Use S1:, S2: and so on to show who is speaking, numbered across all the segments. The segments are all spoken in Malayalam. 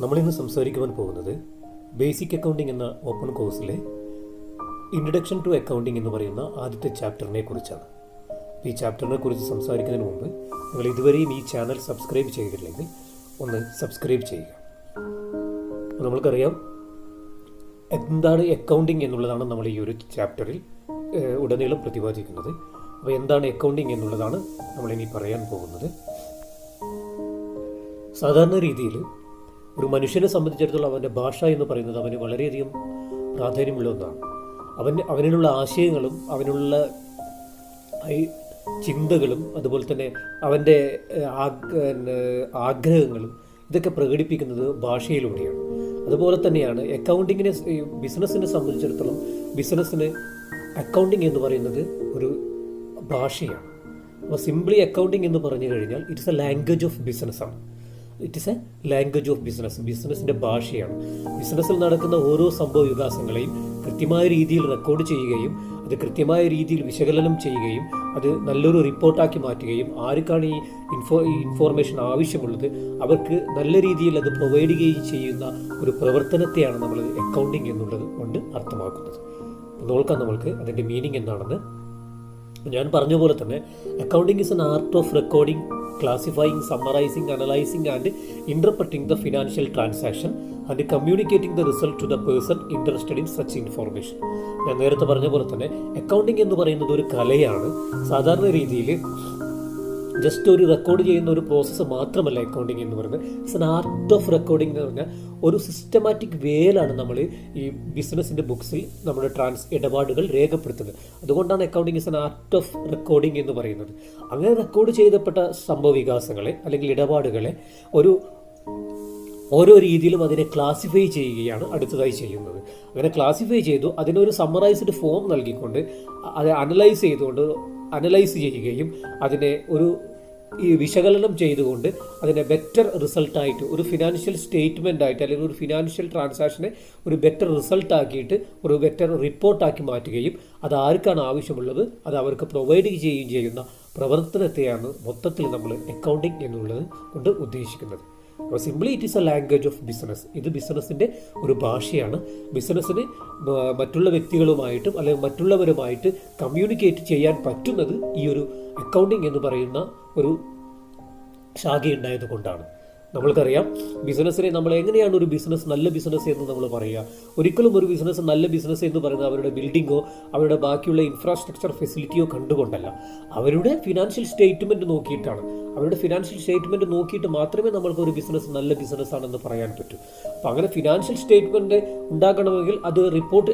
S1: നമ്മളിന്ന് സംസാരിക്കുവാൻ പോകുന്നത് ബേസിക് അക്കൗണ്ടിംഗ് എന്ന ഓപ്പൺ കോഴ്സിലെ ഇൻട്രഡക്ഷൻ ടു അക്കൗണ്ടിംഗ് എന്ന് പറയുന്ന ആദ്യത്തെ ചാപ്റ്ററിനെ കുറിച്ചാണ്. ഈ ചാപ്റ്ററിനെ കുറിച്ച് സംസാരിക്കുന്നതിന് മുമ്പ് നിങ്ങൾ ഇതുവരെയും ഈ ചാനൽ സബ്സ്ക്രൈബ് ചെയ്തിട്ടില്ലെങ്കിൽ ഒന്ന് സബ്സ്ക്രൈബ് ചെയ്യുക. നമ്മൾക്കറിയാം എന്താണ് അക്കൗണ്ടിംഗ് എന്നുള്ളതാണ് നമ്മൾ ഈ ഒരു ചാപ്റ്ററിൽ ഉടനീളം പ്രതിപാദിക്കുന്നത്. അപ്പോൾ എന്താണ് അക്കൗണ്ടിംഗ് എന്നുള്ളതാണ് നമ്മളിനി പറയാൻ പോകുന്നത്. സാധാരണ രീതിയിൽ ഒരു മനുഷ്യനെ സംബന്ധിച്ചിടത്തോളം അവൻ്റെ ഭാഷ എന്ന് പറയുന്നത് അവന് വളരെയധികം പ്രാധാന്യമുള്ള ഒന്നാണ്. അവനുള്ള ആശയങ്ങളും അവനുള്ള ചിന്തകളും അതുപോലെ തന്നെ അവൻ്റെ ആഗ്രഹങ്ങളും ഇതൊക്കെ പ്രകടിപ്പിക്കുന്നത് ഭാഷയിലൂടെയാണ്. അതുപോലെ തന്നെയാണ് അക്കൗണ്ടിങ്ങിനെ ബിസിനസ്സിനെ സംബന്ധിച്ചിടത്തോളം ബിസിനസ്സിന് അക്കൗണ്ടിങ് എന്ന് പറയുന്നത് ഒരു ഭാഷയാണ്. അപ്പോൾ സിംപ്ലി അക്കൗണ്ടിങ് എന്ന് പറഞ്ഞു കഴിഞ്ഞാൽ ഇറ്റ്സ് എ ലാംഗ്വേജ് ഓഫ് ബിസിനസ്സാണ്. It is A language of business, ബിസിനസ്സിൻ്റെ ഭാഷയാണ്. ബിസിനസ്സിൽ നടക്കുന്ന ഓരോ സംഭവ വികാസങ്ങളെയും കൃത്യമായ രീതിയിൽ റെക്കോർഡ് ചെയ്യുകയും അത് കൃത്യമായ രീതിയിൽ വിശകലനം ചെയ്യുകയും അത് നല്ലൊരു റിപ്പോർട്ടാക്കി മാറ്റുകയും ആർക്കാണ് ഈ ഇൻഫോർമേഷൻ ആവശ്യമുള്ളത് അവർക്ക് നല്ല രീതിയിൽ അത് പ്രൊവൈഡ് ചെയ്യുകയും ചെയ്യുന്ന ഒരു പ്രവർത്തനത്തെയാണ് നമ്മൾ അക്കൗണ്ടിങ് എന്നുള്ളത് കൊണ്ട് അർത്ഥമാക്കുന്നത്. നോക്കാം നമ്മൾക്ക് അതിൻ്റെ മീനിങ് എന്താണെന്ന്. ഞാൻ പറഞ്ഞ പോലെ തന്നെ accounting is an art of recording, classifying, summarizing, analyzing and interpreting the financial transaction and communicating the result to the person interested in such information. ഞാൻ നേരത്തെ പറഞ്ഞ പോലെ തന്നെ അക്കൗണ്ടിങ് എന്ന് പറയുന്നത് ഒരു കലയാണ്. സാധാരണ രീതിയിൽ ജസ്റ്റ് ഒരു റെക്കോർഡ് ചെയ്യുന്ന ഒരു പ്രോസസ്സ് മാത്രമല്ല അക്കൗണ്ടിങ് എന്ന് പറയുന്നത്. It's an art of recording എന്ന് പറഞ്ഞാൽ ഒരു സിസ്റ്റമാറ്റിക് വേയിലാണ് നമ്മൾ ഈ ബിസിനസ്സിൻ്റെ ബുക്സിൽ നമ്മുടെ ഇടപാടുകൾ രേഖപ്പെടുത്തുന്നത്. അതുകൊണ്ടാണ് accounting is an art of recording എന്ന് പറയുന്നത്. അങ്ങനെ റെക്കോർഡ് ചെയ്തപ്പെട്ട സംഭവ വികാസങ്ങളെ അല്ലെങ്കിൽ ഇടപാടുകളെ ഓരോ രീതിയിലും അതിനെ ക്ലാസിഫൈ ചെയ്യുകയാണ് അടുത്തതായി ചെയ്യുന്നത്. അങ്ങനെ ക്ലാസിഫൈ ചെയ്തു അതിനൊരു സമ്മറൈസ്ഡ് ഫോം നൽകിക്കൊണ്ട് അത് അനലൈസ് ചെയ്യുകയും അതിനെ ഒരു വിശകലനം ചെയ്തുകൊണ്ട് അതിനെ ബെറ്റർ റിസൾട്ടായിട്ട് ഒരു ഫിനാൻഷ്യൽ സ്റ്റേറ്റ്മെൻ്റ് ആയിട്ട് അല്ലെങ്കിൽ ഒരു ഫിനാൻഷ്യൽ ട്രാൻസാക്ഷനെ ഒരു ബെറ്റർ റിസൾട്ടാക്കിയിട്ട് ഒരു ബെറ്റർ റിപ്പോർട്ടാക്കി മാറ്റുകയും അത് ആർക്കാണ് ആവശ്യമുള്ളത് അത് അവർക്ക് പ്രൊവൈഡ് ചെയ്യുകയും ചെയ്യുന്ന പ്രവർത്തനത്തെയാണ് മൊത്തത്തിൽ നമ്മൾ അക്കൗണ്ടിങ് എന്നുള്ളത് കൊണ്ട് ഉദ്ദേശിക്കുന്നത്. അപ്പോൾ simply it is A language of business. ഇത് ബിസിനസ്സിൻ്റെ ഒരു ഭാഷയാണ്. ബിസിനസ്സിന് മറ്റുള്ള വ്യക്തികളുമായിട്ടും അല്ലെങ്കിൽ മറ്റുള്ളവരുമായിട്ട് കമ്മ്യൂണിക്കേറ്റ് ചെയ്യാൻ പറ്റുന്നത് ഈ ഒരു അക്കൗണ്ടിങ് എന്ന് പറയുന്ന ഒരു ശാഖയുണ്ടായത് കൊണ്ടാണ്. നമ്മൾക്കറിയാം ബിസിനസ്സിനെ നമ്മൾ എങ്ങനെയാണ് ഒരു ബിസിനസ് നല്ല ബിസിനസ് എന്ന് നമ്മൾ പറയുക. ഒരിക്കലും ഒരു ബിസിനസ് നല്ല ബിസിനസ് എന്ന് പറയുന്നത് അവരുടെ ബിൽഡിങ്ങോ അവരുടെ ബാക്കിയുള്ള ഇൻഫ്രാസ്ട്രക്ചർ ഫെസിലിറ്റിയോ കണ്ടുകൊണ്ടല്ല, അവരുടെ ഫിനാൻഷ്യൽ സ്റ്റേറ്റ്മെൻറ്റ് നോക്കിയിട്ടാണ്. അവരുടെ ഫിനാൻഷ്യൽ സ്റ്റേറ്റ്മെൻറ്റ് നോക്കിയിട്ട് മാത്രമേ നമ്മൾക്ക് ഒരു ബിസിനസ് നല്ല ബിസിനസ്സാണെന്ന് പറയാൻ പറ്റൂ. അപ്പോൾ അങ്ങനെ ഫിനാൻഷ്യൽ സ്റ്റേറ്റ്മെൻറ്റ് ഉണ്ടാക്കണമെങ്കിൽ അത് റിപ്പോർട്ട്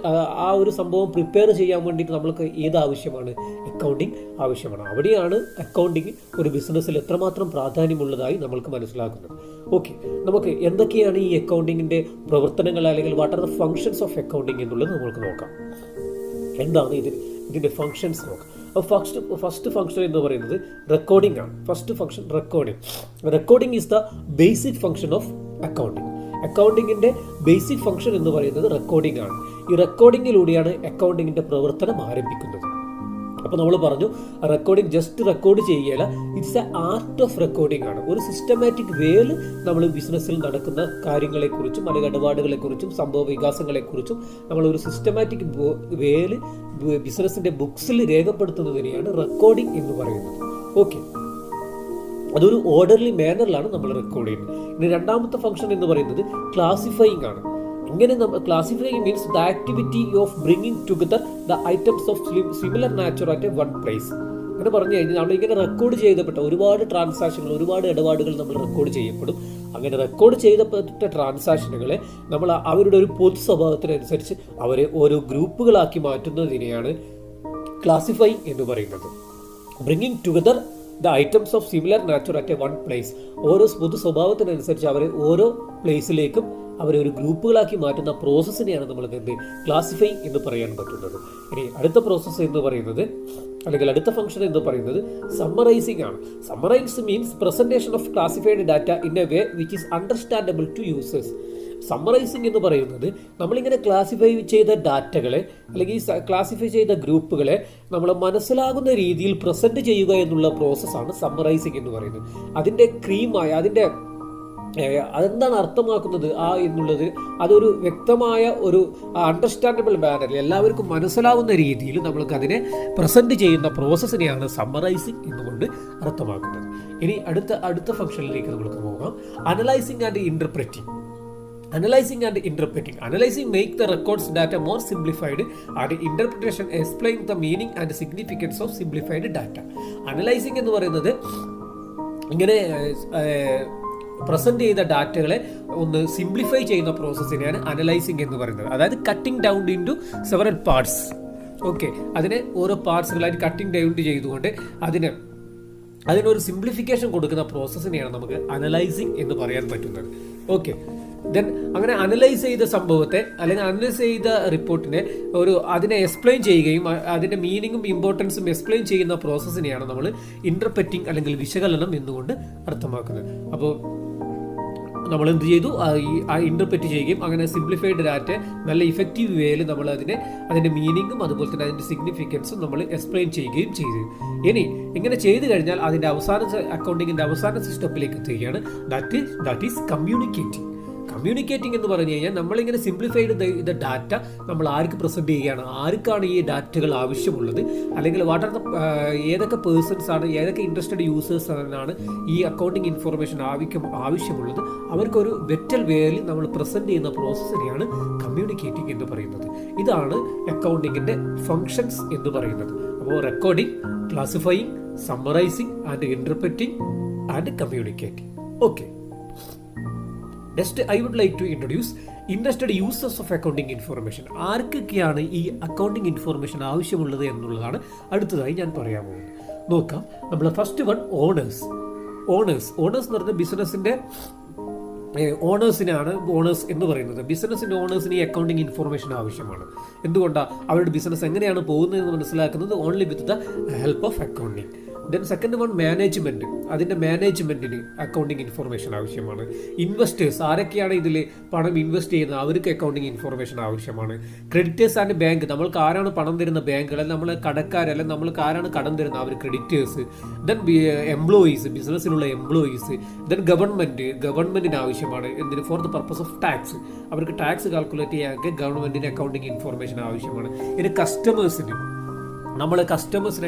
S1: ആ ഒരു സംഭവം പ്രിപ്പയർ ചെയ്യാൻ വേണ്ടിയിട്ട് നമ്മൾക്ക് ഏത് ആവശ്യമാണ്? അക്കൗണ്ടിങ് ആവശ്യമാണ്. അവിടെയാണ് അക്കൗണ്ടിങ് ഒരു ബിസിനസ്സിൽ എത്രമാത്രം പ്രാധാന്യമുള്ളതായി നമ്മൾക്ക് മനസ്സിലാക്കുന്നത്. ഓക്കെ, നമുക്ക് എന്തൊക്കെയാണ് ഈ അക്കൗണ്ടിങ്ങിൻ്റെ പ്രവർത്തനങ്ങൾ അല്ലെങ്കിൽ what are the functions of accounting എന്നുള്ളത് നമുക്ക് നോക്കാം. എന്താണ് ഇതിൻ്റെ ഫങ്ഷൻസ് നോക്കാം. ഫസ്റ്റ് ഫംഗ്ഷൻ എന്ന് പറയുന്നത് റെക്കോർഡിംഗ് ആണ്. First function recording is the basic function of accounting. അക്കൗണ്ടിങ്ങിൻ്റെ ബേസിക് ഫംഗ്ഷൻ എന്ന് പറയുന്നത് റെക്കോർഡിംഗ് ആണ്. ഈ റെക്കോർഡിങ്ങിലൂടെയാണ് അക്കൗണ്ടിങ്ങിൻ്റെ പ്രവർത്തനം ആരംഭിക്കുന്നത്. അപ്പോൾ നമ്മൾ പറഞ്ഞു റെക്കോർഡിംഗ് ജസ്റ്റ് റെക്കോർഡ് ചെയ്യുകയല്ല, it's a art of recording ആണ്. ഒരു സിസ്റ്റമാറ്റിക് വേയിൽ നമ്മൾ ബിസിനസ്സിൽ നടക്കുന്ന കാര്യങ്ങളെക്കുറിച്ചും അല്ലെങ്കിൽ ഇടപാടുകളെക്കുറിച്ചും സംഭവ വികാസങ്ങളെക്കുറിച്ചും നമ്മൾ ഒരു സിസ്റ്റമാറ്റിക് വേയിൽ ബിസിനസ്സിൻ്റെ ബുക്സിൽ രേഖപ്പെടുത്തുന്നതിനെയാണ് റെക്കോർഡിംഗ് എന്ന് പറയുന്നത്. ഓക്കെ, അതൊരു ഓർഡർലി മാനറിലാണ് നമ്മൾ റെക്കോർഡ് ചെയ്യുന്നത്. ഇനി രണ്ടാമത്തെ ഫംഗ്ഷൻ എന്ന് പറയുന്നത് ക്ലാസിഫയിങ് ആണ്. ഇങ്ങനെ classifying means the activity of bringing together the items of similar nature at A one place. അങ്ങനെ പറഞ്ഞു കഴിഞ്ഞാൽ നമ്മളിങ്ങനെ റെക്കോർഡ് ചെയ്തപ്പെട്ട ഒരുപാട് ട്രാൻസാക്ഷനുകൾ, ഒരുപാട് ഇടപാടുകൾ നമ്മൾ റെക്കോർഡ് ചെയ്യപ്പെടും. അങ്ങനെ റെക്കോർഡ് ചെയ്തപ്പെട്ട ട്രാൻസാക്ഷനുകളെ നമ്മൾ അവരുടെ ഒരു പൊതു സ്വഭാവത്തിനനുസരിച്ച് അവരെ ഓരോ ഗ്രൂപ്പുകളാക്കി മാറ്റുന്നതിനെയാണ് ക്ലാസിഫൈങ് എന്ന് പറയുന്നത്. Bringing together the items of similar nature at A one place. ഓരോ പൊതു സ്വഭാവത്തിനനുസരിച്ച് അവരെ ഓരോ പ്ലേസിലേക്കും അവരെ ഒരു ഗ്രൂപ്പുകളാക്കി മാറ്റുന്ന പ്രോസസ്സിനെയാണ് നമ്മൾ ക്ലാസിഫൈ എന്ന് പറയാൻ പറ്റുന്നത്. ഇനി അടുത്ത പ്രോസസ്സ് എന്ന് പറയുന്നത് അല്ലെങ്കിൽ അടുത്ത ഫംഗ്ഷൻ എന്ന് പറയുന്നത് സമ്മറൈസിംഗ് ആണ്. Summarise means presentation of classified data in a way which is understandable to users. Summarising എന്ന് പറയുന്നത് നമ്മളിങ്ങനെ ക്ലാസിഫൈ ചെയ്ത ഡാറ്റകളെ അല്ലെങ്കിൽ ക്ലാസിഫൈ ചെയ്ത ഗ്രൂപ്പുകളെ നമ്മൾ മനസ്സിലാകുന്ന രീതിയിൽ പ്രസൻറ്റ് ചെയ്യുക എന്നുള്ള പ്രോസസ്സാണ് സമ്മറൈസിംഗ് എന്ന് പറയുന്നത്. അതിൻ്റെ ക്രീമായ അതിൻ്റെ അതെന്താണ് അർത്ഥമാക്കുന്നത് എന്നുള്ളത് അതൊരു വ്യക്തമായ ഒരു അണ്ടർസ്റ്റാൻഡബിൾ മാനറിൽ എല്ലാവർക്കും മനസ്സിലാവുന്ന രീതിയിൽ നമ്മൾക്ക് അതിനെ പ്രസൻറ്റ് ചെയ്യുന്ന പ്രോസസ്സിനെയാണ് സമ്മറൈസിങ് എന്നുകൊണ്ട് അർത്ഥമാക്കുന്നത്. ഇനി അടുത്ത ഫംഗ്ഷനിലേക്ക് നമുക്ക് പോകാം. Analysing and interpreting. Analyzing and interpreting. Analyzing make the records data more simplified and interpretation explain the meaning and significance of simplified data. Analyzing എന്ന് പറയുന്നത് ഇങ്ങനെ പ്രസന്റ് ചെയ്ത ഡാറ്റകളെ ഒന്ന് സിംപ്ലിഫൈ ചെയ്യുന്ന പ്രോസസ്സിനെയാണ് അനലൈസിങ് എന്ന് പറയുന്നത്. അതായത് cutting down into several parts. Okay, അതിനെ ഓരോ പാർട്സുകളായിട്ട് കട്ടിംഗ് ഡൗൺ ചെയ്തുകൊണ്ട് അതിനൊരു സിംപ്ലിഫിക്കേഷൻ കൊടുക്കുന്ന പ്രോസസ്സിനെയാണ് നമുക്ക് അനലൈസിങ് എന്ന് പറയാൻ പറ്റുന്നത്. ഓക്കെ, ദെൻ അങ്ങനെ അനലൈസ് ചെയ്ത സംഭവത്തെ അല്ലെങ്കിൽ അനലൈസ് ചെയ്ത റിപ്പോർട്ടിനെ അതിനെ എക്സ്പ്ലെയിൻ ചെയ്യുകയും അതിൻ്റെ മീനിങ്ങും ഇമ്പോർട്ടൻസും എക്സ്പ്ലെയിൻ ചെയ്യുന്ന പ്രോസസ്സിനെയാണ് നമ്മൾ ഇൻ്റർപ്രറ്റിംഗ് അല്ലെങ്കിൽ വിശകലനം എന്നുകൊണ്ട് അർത്ഥമാക്കുന്നത്. അപ്പോൾ നമ്മൾ എന്ത് ചെയ്തു, ഇൻ്റർപ്രറ്റ് ചെയ്യുകയും അങ്ങനെ സിംപ്ലിഫൈഡ് ഡാറ്റ നല്ല ഇഫക്റ്റീവ് വേയിൽ നമ്മൾ അതിൻ്റെ മീനിങ്ങും അതുപോലെ തന്നെ അതിൻ്റെ സിഗ്നിഫിക്കൻസും നമ്മൾ എക്സ്പ്ലെയിൻ ചെയ്യുകയും ചെയ്തു. ഇനി ഇങ്ങനെ ചെയ്തു കഴിഞ്ഞാൽ അതിൻ്റെ അക്കൗണ്ടിങ്ങിൻ്റെ അവസാന സ്റ്റെപ്പിലേക്ക് എത്തുകയാണ്. That is communicating. കമ്മ്യൂണിക്കേറ്റിംഗ് എന്ന് പറഞ്ഞു കഴിഞ്ഞാൽ നമ്മളിങ്ങനെ സിംപ്ലിഫൈഡ് ചെയ്ത ഡാറ്റ നമ്മൾ ആർക്ക് പ്രസൻറ്റ് ചെയ്യുകയാണ്, ആർക്കാണ് ഈ ഡാറ്റകൾ ആവശ്യമുള്ളത്, അല്ലെങ്കിൽ ഏതൊക്കെ പേഴ്സൺസ് ആണ്, ഏതൊക്കെ ഇൻട്രസ്റ്റഡ് യൂസേഴ്സ് ആണ് ഈ അക്കൗണ്ടിങ് ഇൻഫർമേഷൻ ആവശ്യമുള്ളത്, അവർക്കൊരു ബെറ്റർ വേയിൽ നമ്മൾ പ്രസൻറ്റ് ചെയ്യുന്ന പ്രോസസ്സിനെയാണ് കമ്മ്യൂണിക്കേറ്റിംഗ് എന്ന് പറയുന്നത്. ഇതാണ് അക്കൗണ്ടിങ്ങിൻ്റെ ഫങ്ഷൻസ് എന്ന് പറയുന്നത്. അപ്പോൾ recording, classifying, summarizing and interpreting and communicating. Okay, next I would like to introduce interested users of accounting information. ആർക്കൊക്കെയാണ് ഈ അക്കൗണ്ടിങ് ഇൻഫർമേഷൻ ആവശ്യമുള്ളത് എന്നുള്ളതാണ് അടുത്തതായി ഞാൻ പറയാൻ പോകുന്നത്. നോക്കാം. നമ്മൾ ഫസ്റ്റ് വൺ ഓണേഴ്സ് എന്ന് പറഞ്ഞാൽ ബിസിനസിൻ്റെ ഓണേഴ്സിനാണ് ഓണേഴ്സ് എന്ന് പറയുന്നത്. ബിസിനസിൻ്റെ ഓണേഴ്സിന് ഈ അക്കൗണ്ടിങ് ഇൻഫർമേഷൻ ആവശ്യമാണ്. എന്തുകൊണ്ടാണ്? അവരുടെ ബിസിനസ് എങ്ങനെയാണ് പോകുന്നതെന്ന് മനസ്സിലാക്കുന്നത് only with the help of accounting. Then second one management. അതിൻ്റെ മാനേജ്മെൻറ്റിന് അക്കൗണ്ടിങ് ഇൻഫർമേഷൻ ആവശ്യമാണ്. ഇൻവെസ്റ്റേഴ്സ്, ആരൊക്കെയാണ് ഇതിൽ പണം ഇൻവെസ്റ്റ് ചെയ്യുന്നത്, അവർക്ക് അക്കൗണ്ടിങ് ഇൻഫർമേഷൻ ആവശ്യമാണ്. ക്രെഡിറ്റേഴ്സ് ആൻഡ് ബാങ്ക്, നമ്മൾക്ക് ആരാണ് പണം തരുന്ന ബാങ്കുകൾ, അല്ലെങ്കിൽ നമ്മൾ കടക്കാർ, അല്ലെങ്കിൽ നമ്മൾക്ക് ആരാണ് കടം തരുന്ന അവർ ക്രെഡിറ്റേഴ്സ്. ദെൻ എംപ്ലോയീസ്, ബിസിനസ്സിലുള്ള എംപ്ലോയീസ്. ദെൻ ഗവൺമെൻറ്റിന് ആവശ്യമാണ്. എന്തിന്? For the purpose of tax. അവർക്ക് ടാക്സ് കാൽക്കുലേറ്റ് ചെയ്യാനൊക്കെ ഗവൺമെൻറ്റിന് അക്കൗണ്ടിങ് ഇൻഫർമേഷൻ ആവശ്യമാണ്. ഇനി കസ്റ്റമേഴ്സിന്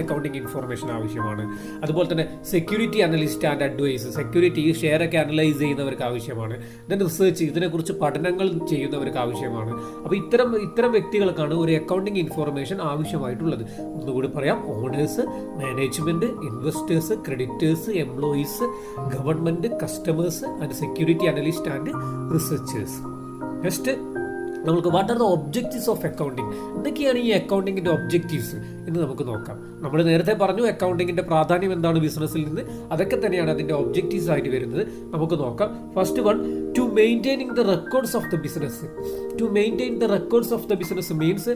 S1: അക്കൗണ്ടിങ് ഇൻഫർമേഷൻ ആവശ്യമാണ്. അതുപോലെ തന്നെ security analyst and advice, security ഷെയറൊക്കെ അനലൈസ് ചെയ്യുന്നവർക്ക് ആവശ്യമാണ്. ദെൻ റിസർച്ച്, ഇതിനെക്കുറിച്ച് പഠനങ്ങൾ ചെയ്യുന്നവർക്ക് ആവശ്യമാണ്. അപ്പോൾ ഇത്തരം വ്യക്തികൾക്കാണ് ഒരു അക്കൗണ്ടിങ് ഇൻഫർമേഷൻ ആവശ്യമായിട്ടുള്ളത്. ഒന്നുകൂടി പറയാം: owners, management, investors, creditors, employees, government, customers and security analyst and researchers. Next നമുക്ക് what are the objectives of accounting. എന്തൊക്കെയാണ് ഈ അക്കൗണ്ടിങ്ങിൻ്റെ ഒബ്ജക്റ്റീവ്സ് എന്ന് നമുക്ക് നോക്കാം. നമ്മൾ നേരത്തെ പറഞ്ഞു അക്കൗണ്ടിങ്ങിൻ്റെ പ്രാധാന്യം എന്താണ് ബിസിനസ്സിൽ നിന്ന്, അതൊക്കെ തന്നെയാണ് അതിൻ്റെ ഒബ്ജക്റ്റീവ്സ് ആയിട്ട് വരുന്നത്. നമുക്ക് നോക്കാം. First one, to maintaining the records of the business. To maintain the records of the business means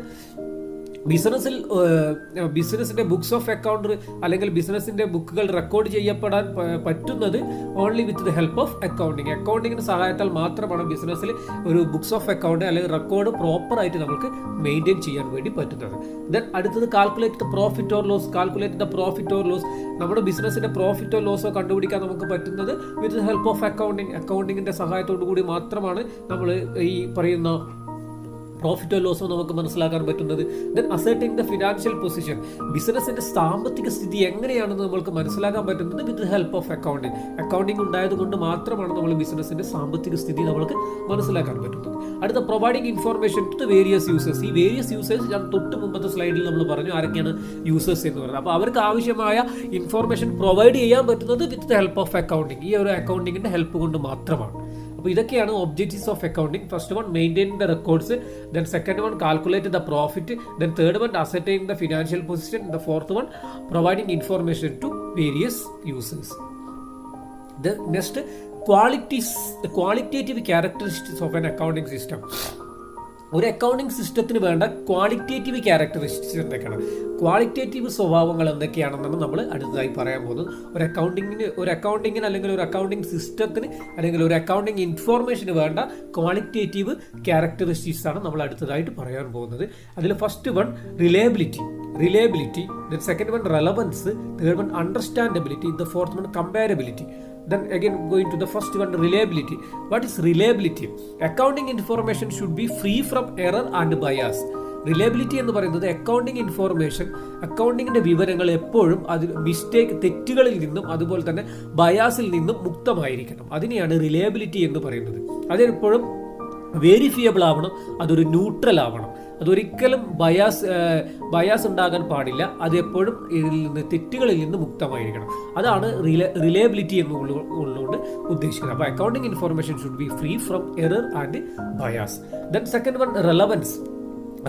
S1: ബിസിനസിൻ്റെ ബുക്സ് ഓഫ് അക്കൗണ്ട് അല്ലെങ്കിൽ ബിസിനസിൻ്റെ ബുക്കുകൾ റെക്കോർഡ് ചെയ്യപ്പെടാൻ പറ്റുന്നത് only with the help of accounting. അക്കൗണ്ടിങ്ങിൻ്റെ സഹായത്താൽ മാത്രമാണ് ബിസിനസ്സിൽ ഒരു ബുക്സ് ഓഫ് അക്കൗണ്ട് അല്ലെങ്കിൽ റെക്കോർഡ് പ്രോപ്പറായിട്ട് നമുക്ക് മെയിൻറ്റെയിൻ ചെയ്യാൻ വേണ്ടി പറ്റുന്നത്. ദെൻ അടുത്തത് calculate the profit or loss. Calculate the profit or loss, നമ്മുടെ ബിസിനസ്സിൻ്റെ പ്രോഫിറ്റോ ലോസോ കണ്ടുപിടിക്കാൻ നമുക്ക് പറ്റുന്നത് with the help of accounting. അക്കൗണ്ടിങ്ങിൻ്റെ സഹായത്തോടു കൂടി മാത്രമാണ് നമ്മൾ ഈ പറയുന്ന പ്രോഫിറ്റോ ലോസോ നമുക്ക് മനസ്സിലാക്കാൻ പറ്റുന്നത്. ദെൻ അസർട്ടിങ് ദ ഫിനാൻഷ്യൽ പൊസിഷൻ, ബിസിനസിന്റെ സാമ്പത്തിക സ്ഥിതി എങ്ങനെയാണെന്ന് നമ്മൾക്ക് മനസ്സിലാക്കാൻ പറ്റുന്നത് with help of accounting. Accounting ഉണ്ടായതുകൊണ്ട് മാത്രമാണ് നമ്മൾ ബിസിനസിന്റെ സാമ്പത്തിക സ്ഥിതി നമ്മൾക്ക് മനസ്സിലാക്കാൻ പറ്റുന്നത്. അടുത്ത providing information to the various users. ഈ വേരിയസ് യൂസേഴ്സ് ഞാൻ തൊട്ട് മുമ്പത്തെ സ്ലൈഡിൽ നമ്മൾ പറഞ്ഞു ആരൊക്കെയാണ് യൂസേഴ്സ് എന്ന് പറയുന്നത്. അപ്പോൾ അവർക്ക് ആവശ്യമായ ഇൻഫർമേഷൻ പ്രൊവൈഡ് ചെയ്യാൻ പറ്റുന്നത് with the help of accounting. ഈ ഒരു അക്കൗണ്ടിങ്ങിന്റെ ഹെൽപ്പ് കൊണ്ട് മാത്രമാണ്. അപ്പോൾ ഇതൊക്കെയാണ് objectives of accounting. First one, maintain the records. Then second one, calculate the profit. Then third one, ascertain the financial position. The fourth one, providing information to various users. The next, qualitative characteristics of an accounting system. ഒരു അക്കൗണ്ടിങ് സിസ്റ്റത്തിന് വേണ്ട ക്വാളിറ്റേറ്റീവ് ക്യാരക്ടറിസ്റ്റിക്സ് എന്തൊക്കെയാണ്, ക്വാളിറ്റേറ്റീവ് സ്വഭാവങ്ങൾ എന്തൊക്കെയാണെന്നാണ് നമ്മൾ അടുത്തതായി പറയാൻ പോകുന്നത്. ഒരു അക്കൗണ്ടിങ്ങിന് അല്ലെങ്കിൽ ഒരു അക്കൗണ്ടിങ് സിസ്റ്റത്തിന് അല്ലെങ്കിൽ ഒരു അക്കൗണ്ടിങ് ഇൻഫോർമേഷന് വേണ്ട ക്വാളിറ്റേറ്റീവ് ക്യാരക്ടറിസ്റ്റിക്സ് ആണ് നമ്മൾ അടുത്തതായിട്ട് പറയാൻ പോകുന്നത്. അതിൽ first one, reliability. reliability, then second one relevance, third one understandability, the fourth one comparability. Then again going to the first one, reliability. What is reliability? Accounting information should be free from error and bias. Reliability എന്ന് പറയുന്നത് അക്കൗണ്ടിങ് ഇൻഫോർമേഷൻ, അക്കൗണ്ടിങ്ങിന്റെ വിവരങ്ങൾ എപ്പോഴും അതിൽ മിസ്റ്റേക്ക്, തെറ്റുകളിൽ നിന്നും അതുപോലെ തന്നെ ബയാസിൽ നിന്നും മുക്തമായിരിക്കണം. അതിനെയാണ് റിലയബിലിറ്റി എന്ന് പറയുന്നത്. അതെപ്പോഴും വെരിഫിയബിൾ ആവണം, അതൊരു ന്യൂട്രൽ ആവണം, അതൊരിക്കലും ബയാസ് ഉണ്ടാകാൻ പാടില്ല, അത് എപ്പോഴും ഇതിൽ നിന്ന് തെറ്റുകളിൽ നിന്ന് മുക്തമായിരിക്കണം. അതാണ് റിലയബിലിറ്റി എന്നുള്ളതുകൊണ്ട് ഉദ്ദേശിക്കുന്നത്. അപ്പോൾ accounting information should be free from error and bias. Then second one, relevance.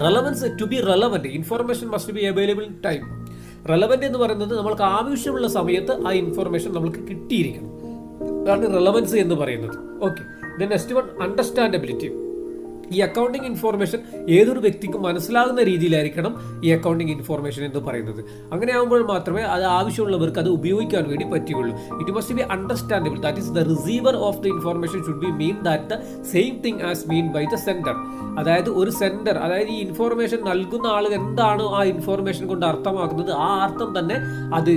S1: Relevance, to be relevant, information must be available in time. Relevant എന്ന് പറയുന്നത് നമ്മൾക്ക് ആവശ്യമുള്ള സമയത്ത് ആ ഇൻഫോർമേഷൻ നമ്മൾക്ക് കിട്ടിയിരിക്കണം. അതാണ് റെലവൻസ് എന്ന് പറയുന്നത്. Okay, then next one, understandability. ഈ അക്കൗണ്ടിങ് ഇൻഫോർമേഷൻ ഏതൊരു വ്യക്തിക്കും മനസ്സിലാകുന്ന രീതിയിലായിരിക്കണം ഈ അക്കൗണ്ടിങ് ഇൻഫോർമേഷൻ എന്ന് പറയുന്നത്. അങ്ങനെ ആകുമ്പോൾ മാത്രമേ അത് ആവശ്യമുള്ളവർക്ക് അത് ഉപയോഗിക്കാൻ വേണ്ടി പറ്റുകയുള്ളൂ. It must be understandable. That is the receiver of the information should be mean that the same thing as mean by the sender. അതായത് ഒരു സെൻഡർ, അതായത് ഈ ഇൻഫോർമേഷൻ നൽകുന്ന ആൾ എന്താണോ ആ ഇൻഫോർമേഷൻ കൊണ്ട് അർത്ഥമാക്കുന്നത്, ആ അർത്ഥം തന്നെ അത്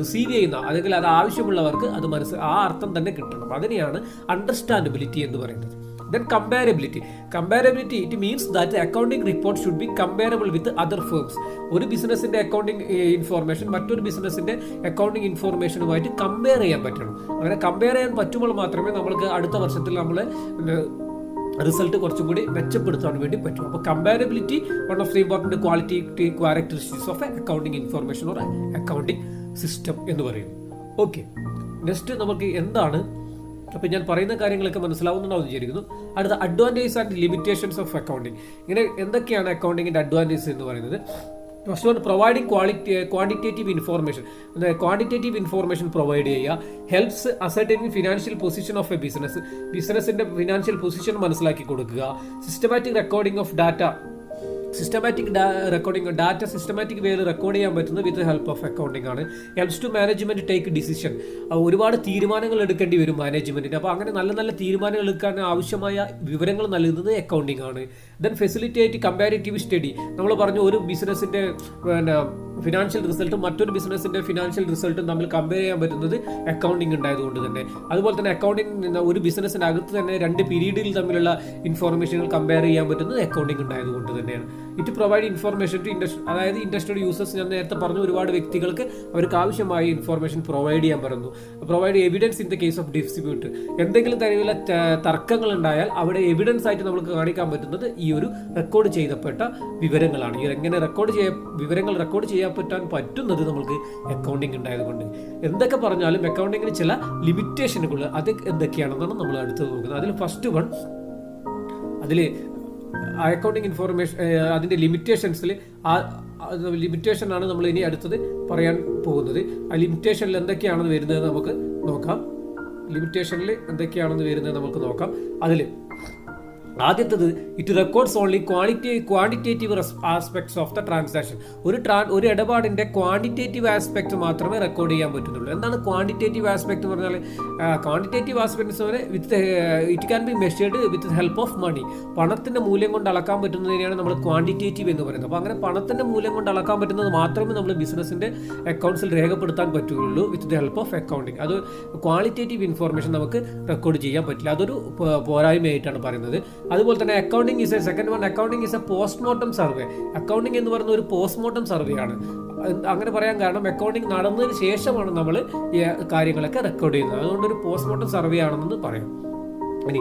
S1: റിസീവ് ചെയ്യുന്ന, അല്ലെങ്കിൽ അത് ആവശ്യമുള്ളവർക്ക് അത് ആ അർത്ഥം തന്നെ കിട്ടണം. അതിനെയാണ് അണ്ടർസ്റ്റാൻഡബിലിറ്റി എന്ന് പറയുന്നത്. Then comparability. Comparability, it means that the accounting report should be comparable with other firms. ഒരു ബിസിനസിന്റെ അക്കൗണ്ടിങ് ഇൻഫോർമേഷൻ മറ്റൊരു ബിസിനസിന്റെ അക്കൗണ്ടിങ് ഇൻഫോർമേഷനുമായിട്ട് കമ്പയർ ചെയ്യാൻ പറ്റണം. അങ്ങനെ കമ്പയർ ചെയ്യാൻ പറ്റുമ്പോൾ മാത്രമേ നമ്മൾക്ക് അടുത്ത വർഷത്തിൽ നമ്മൾ റിസൾട്ട് കുറച്ചും കൂടി മെച്ചപ്പെടുത്താൻ വേണ്ടി പറ്റും. അപ്പോൾ comparability one of the important quality characteristics of accounting information or accounting system എന്ന് പറയുന്നു. ഓക്കെ, നെക്സ്റ്റ് നമുക്ക് എന്താണ്, അപ്പോൾ ഞാൻ പറയുന്ന കാര്യങ്ങളൊക്കെ മനസ്സിലാവുന്നുണ്ടാവും വിചാരിക്കുന്നു. അടുത്ത, advantage and limitations of accounting. ഇങ്ങനെ എന്തൊക്കെയാണ് അക്കൗണ്ടിങ്ങിന്റെ അഡ്വാൻറ്റേജ് എന്ന് പറയുന്നത്? First one, providing quantitative information. Quantitative information provide ചെയ്യുക. Helps ascertaining financial position of a ബിസിനസിന്റെ ഫിനാൻഷ്യൽ പൊസിഷൻ മനസ്സിലാക്കി കൊടുക്കുക. Systematic recording of data. Recording data systematic വേയിൽ റെക്കോർഡ് ചെയ്യാൻ പറ്റുന്നത് വിത്ത് ഹെൽപ്പ് ഓഫ് അക്കൗണ്ടിംഗ് ആണ്. Helps to management take decision. ഒരുപാട് തീരുമാനങ്ങൾ എടുക്കേണ്ടി വരും മാനേജ്മെന്റിന്. അപ്പോൾ അങ്ങനെ നല്ല നല്ല തീരുമാനങ്ങൾ എടുക്കാൻ ആവശ്യമായ വിവരങ്ങൾ നൽകുന്നത് അക്കൗണ്ടിംഗ് ആണ്. Then facilitate comparative study. നമ്മൾ പറഞ്ഞു, ഒരു ബിസിനസിന്റെ ഫിനാൻഷ്യൽ റിസൾട്ടും മറ്റൊരു ബിസിനസിന്റെ ഫിനാൻഷ്യൽ റിസൾട്ടും തമ്മിൽ കമ്പയർ ചെയ്യാൻ പറ്റുന്നത് അക്കൗണ്ടിംഗ് ഉണ്ടായതുകൊണ്ട് തന്നെ. അതുപോലെ തന്നെ അക്കൗണ്ടിംഗ് ഒരു ബിസിനസ്സിനകത്ത് തന്നെ രണ്ട് പീരീഡിൽ തമ്മിലുള്ള ഇൻഫോർമേഷനുകൾ കമ്പയർ ചെയ്യാൻ പറ്റുന്നത് അക്കൗണ്ടിംഗ് ഉണ്ടായതുകൊണ്ട് തന്നെയാണ്. ഇറ്റ് പ്രൊവൈഡ് ഇൻഫോർമേഷൻ ടു അതായത് ഇൻഡസ്ട്രിയൽ യൂസേഴ്സ്. ഞാൻ നേരത്തെ പറഞ്ഞു, ഒരുപാട് വ്യക്തികൾക്ക് അവർക്ക് ആവശ്യമായ ഇൻഫോർമേഷൻ പ്രൊവൈഡ് ചെയ്യാൻ പറഞ്ഞു. Provide evidence in the case of dispute. എന്തെങ്കിലും തരത്തിലുള്ള തർക്കങ്ങൾ ഉണ്ടായാൽ അവിടെ എവിഡൻസ് ആയിട്ട് നമുക്ക് കാണിക്കാൻ പറ്റുന്നത് ഈ ഒരു റെക്കോർഡ് ചെയ്യപ്പെട്ട വിവരങ്ങളാണ്. എങ്ങനെ വിവരങ്ങൾ റെക്കോർഡ് ചെയ്യാൻ പറ്റാൻ പറ്റുന്നത് നമുക്ക് അക്കൗണ്ടിംഗ് ഉണ്ടായതുകൊണ്ട്. എന്തൊക്കെ പറഞ്ഞാലും അക്കൗണ്ടിങ്ങിന് ചില ലിമിറ്റേഷനുകൾ, അത് എന്തൊക്കെയാണെന്നാണ് നമ്മൾ അടുത്ത് നോക്കുന്നത്. അതിൽ ഫസ്റ്റ് വൺ, അതിൽ അക്കൗണ്ടിങ് ഇൻഫോർമേഷൻ അതിൻ്റെ ലിമിറ്റേഷൻസിൽ ലിമിറ്റേഷനാണ് നമ്മൾ ഇനി അടുത്തത് പറയാൻ പോകുന്നത്. ആ ലിമിറ്റേഷനിൽ എന്തൊക്കെയാണെന്ന് വരുന്നത് നമുക്ക് നോക്കാം. അതിൽ ആദ്യത്തത്, it records only quantitative aspects of the transaction. ഒരു ഇടപാടിന്റെ ക്വാണ്ടിറ്റേറ്റീവ് ആസ്പെക്ട് മാത്രമേ റെക്കോർഡ് ചെയ്യാൻ പറ്റുന്നുള്ളൂ. എന്താണ് ക്വാണ്ടിറ്റേറ്റീവ് ആസ്പെക്ട് എന്ന് പറഞ്ഞാൽ? Quantitative aspects with it can be measured with help of money. പണത്തിന്റെ മൂല്യം കൊണ്ട് അളക്കാൻ പറ്റുന്നതിനെയാണ് നമ്മൾ ക്വാണ്ടിറ്റേറ്റീവ് എന്ന് പറയുന്നത്. അപ്പോൾ അങ്ങനെ പണത്തിന്റെ മൂല്യം കൊണ്ട് അളക്കാൻ പറ്റുന്നത് മാത്രമേ നമ്മൾ ബിസിനസിന്റെ അക്കൗണ്ട്സിൽ രേഖപ്പെടുത്താൻ പറ്റുകയുള്ളൂ വിത്ത് ദ ഹെൽപ്പ് ഓഫ് അക്കൗണ്ടിങ്. അത് ക്വാളിറ്റേറ്റീവ് ഇൻഫോർമേഷൻ നമുക്ക് റെക്കോർഡ് ചെയ്യാൻ പറ്റില്ല. അതൊരു പോരായ്മയായിട്ടാണ് പറയുന്നത്. അതുപോലെ തന്നെ accounting is A second one, accounting is A postmortem survey. Accounting എന്ന് പറയുന്ന ഒരു പോസ്റ്റ്മോർട്ടം സർവേ ആണ്. അങ്ങനെ പറയാൻ കാരണം അക്കൗണ്ടിങ് നടന്നതിന് ശേഷമാണ് നമ്മൾ ഈ കാര്യങ്ങളൊക്കെ റെക്കോർഡ് ചെയ്യുന്നത്. അതുകൊണ്ട് ഒരു പോസ്റ്റ്മോർട്ടം സർവേ ആണെന്ന് പറയാം. ഇനി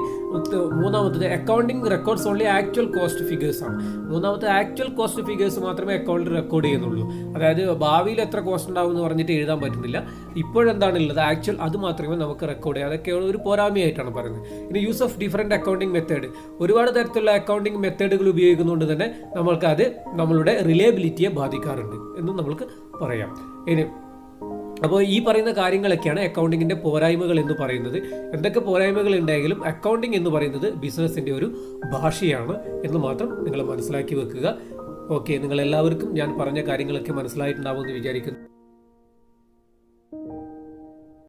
S1: മൂന്നാമത്തത്, accounting records only actual cost figures ആണ്. മൂന്നാമത്തെ, ആക്ച്വൽ കോസ്റ്റ് ഫിഗേഴ്സ് മാത്രമേ അക്കൗണ്ടിൽ റെക്കോർഡ് ചെയ്യുന്നുള്ളൂ. അതായത് ഭാവിയിൽ എത്ര കോസ്റ്റ് ഉണ്ടാവും എന്ന് പറഞ്ഞിട്ട് എഴുതാൻ പറ്റുന്നില്ല. ഇപ്പോഴെന്താണുള്ളത് ആക്ച്വൽ, അത് മാത്രമേ നമുക്ക് റെക്കോർഡ് ചെയ്യാം. അതൊക്കെ ഒരു പോരായ്മയായിട്ടാണ് പറയുന്നത്. ഇനി use of different accounting method. ഒരുപാട് തരത്തിലുള്ള അക്കൗണ്ടിങ് മെത്തേഡുകൾ ഉപയോഗിക്കുന്നതുകൊണ്ട് തന്നെ നമ്മൾക്കത് നമ്മളുടെ റിലയബിലിറ്റിയെ ബാധിക്കാറുണ്ട് എന്നും നമുക്ക് പറയാം. ഇനി അപ്പോൾ ഈ പറയുന്ന കാര്യങ്ങളൊക്കെയാണ് അക്കൗണ്ടിങ്ങിൻ്റെ പോരായ്മകൾ എന്ന് പറയുന്നത്. എന്തൊക്കെ പോരായ്മകൾ ഉണ്ടെങ്കിലും അക്കൗണ്ടിങ് എന്ന് പറയുന്നത് ബിസിനസ്സിൻ്റെ ഒരു ഭാഷയാണ് എന്ന് മാത്രം നിങ്ങൾ മനസ്സിലാക്കി വെക്കുക. ഓക്കെ, നിങ്ങളെല്ലാവർക്കും ഞാൻ പറഞ്ഞ കാര്യങ്ങളൊക്കെ മനസ്സിലായിട്ടുണ്ടാവുമെന്ന് വിചാരിക്കുന്നു.